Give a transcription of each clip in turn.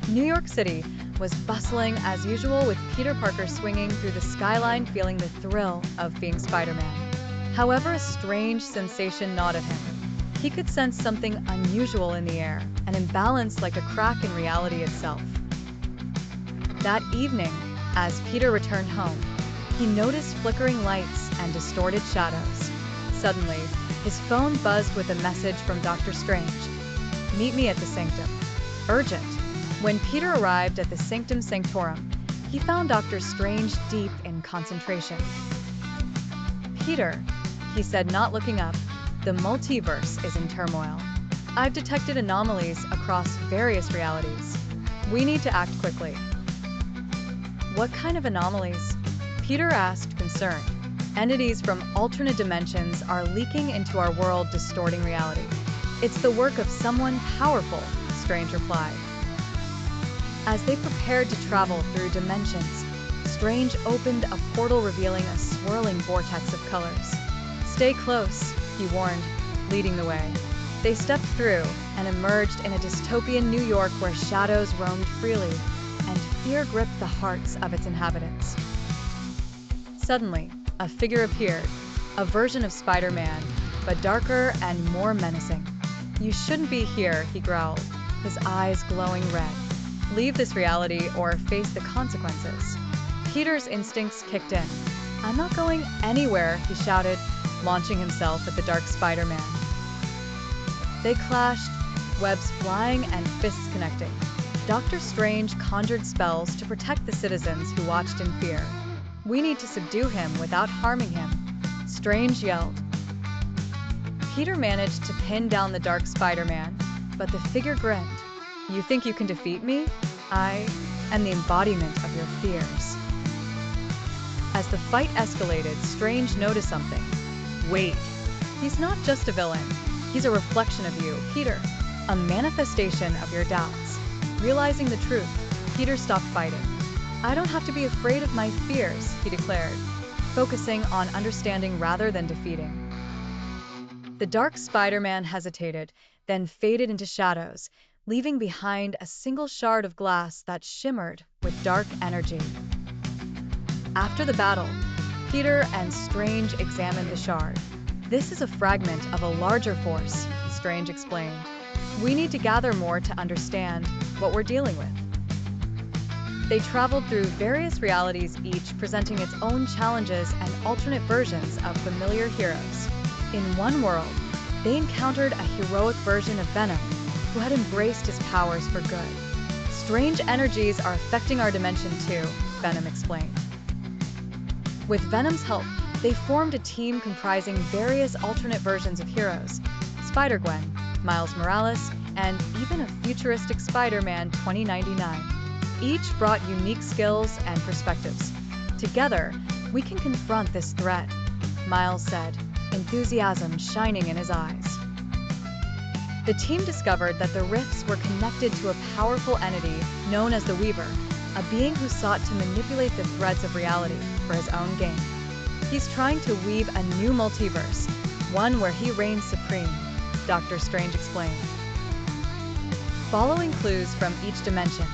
New York City was bustling as usual, with Peter Parker swinging through the skyline, feeling the thrill of being Spider-Man. However, a strange sensation gnawed at him. He could sense something unusual in the air, an imbalance like a crack in reality itself. That evening, as Peter returned home, he noticed flickering lights and distorted shadows. Suddenly, his phone buzzed with a message from Doctor Strange. "Meet me at the Sanctum. Urgent." When Peter arrived at the Sanctum Sanctorum, he found Doctor Strange deep in concentration. "Peter," he said, not looking up, "the multiverse is in turmoil. I've detected anomalies across various realities. We need to act quickly." "What kind of anomalies?" Peter asked, concerned. "Entities from alternate dimensions are leaking into our world, distorting reality. It's the work of someone powerful," Strange replied. As they prepared to travel through dimensions, Strange opened a portal, revealing a swirling vortex of colors. "Stay close," he warned, leading the way. They stepped through and emerged in a dystopian New York where shadows roamed freely and fear gripped the hearts of its inhabitants. Suddenly, a figure appeared, a version of Spider-Man, but darker and more menacing. "You shouldn't be here," he growled, his eyes glowing red. "Leave this reality or face the consequences." Peter's instincts kicked in. "I'm not going anywhere," he shouted, launching himself at the dark Spider-Man. They clashed, webs flying and fists connecting. Doctor Strange conjured spells to protect the citizens who watched in fear. "We need to subdue him without harming him," Strange yelled. Peter managed to pin down the dark Spider-Man, but the figure grinned. "You think you can defeat me? I am the embodiment of your fears." As the fight escalated, Strange noticed something. "Wait, he's not just a villain. He's a reflection of you, Peter, a manifestation of your doubts." Realizing the truth, Peter stopped fighting. "I don't have to be afraid of my fears," he declared, focusing on understanding rather than defeating. The dark Spider-Man hesitated, then faded into shadows, leaving behind a single shard of glass that shimmered with dark energy. After the battle, Peter and Strange examined the shard. "This is a fragment of a larger force," Strange explained. "We need to gather more to understand what we're dealing with." They traveled through various realities, each presenting its own challenges and alternate versions of familiar heroes. In one world, they encountered a heroic version of Venom, who had embraced his powers for good. "Strange energies are affecting our dimension too," Venom explained. With Venom's help, they formed a team comprising various alternate versions of heroes: Spider-Gwen, Miles Morales, and even a futuristic Spider-Man 2099. Each brought unique skills and perspectives. "Together, we can confront this threat," Miles said, enthusiasm shining in his eyes. The team discovered that the rifts were connected to a powerful entity known as the Weaver, a being who sought to manipulate the threads of reality for his own gain. "He's trying to weave a new multiverse, one where he reigns supreme," Doctor Strange explained. Following clues from each dimension,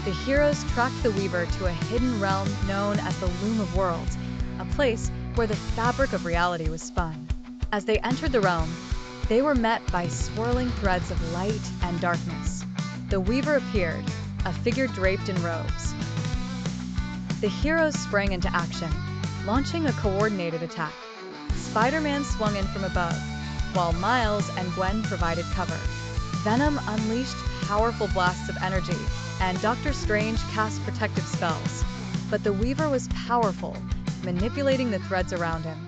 the heroes tracked the Weaver to a hidden realm known as the Loom of Worlds, a place where the fabric of reality was spun. As they entered the realm, they were met by swirling threads of light and darkness. The Weaver appeared, a figure draped in robes. The heroes sprang into action, launching a coordinated attack. Spider-Man swung in from above, while Miles and Gwen provided cover. Venom unleashed powerful blasts of energy, and Doctor Strange cast protective spells. But the Weaver was powerful, manipulating the threads around him.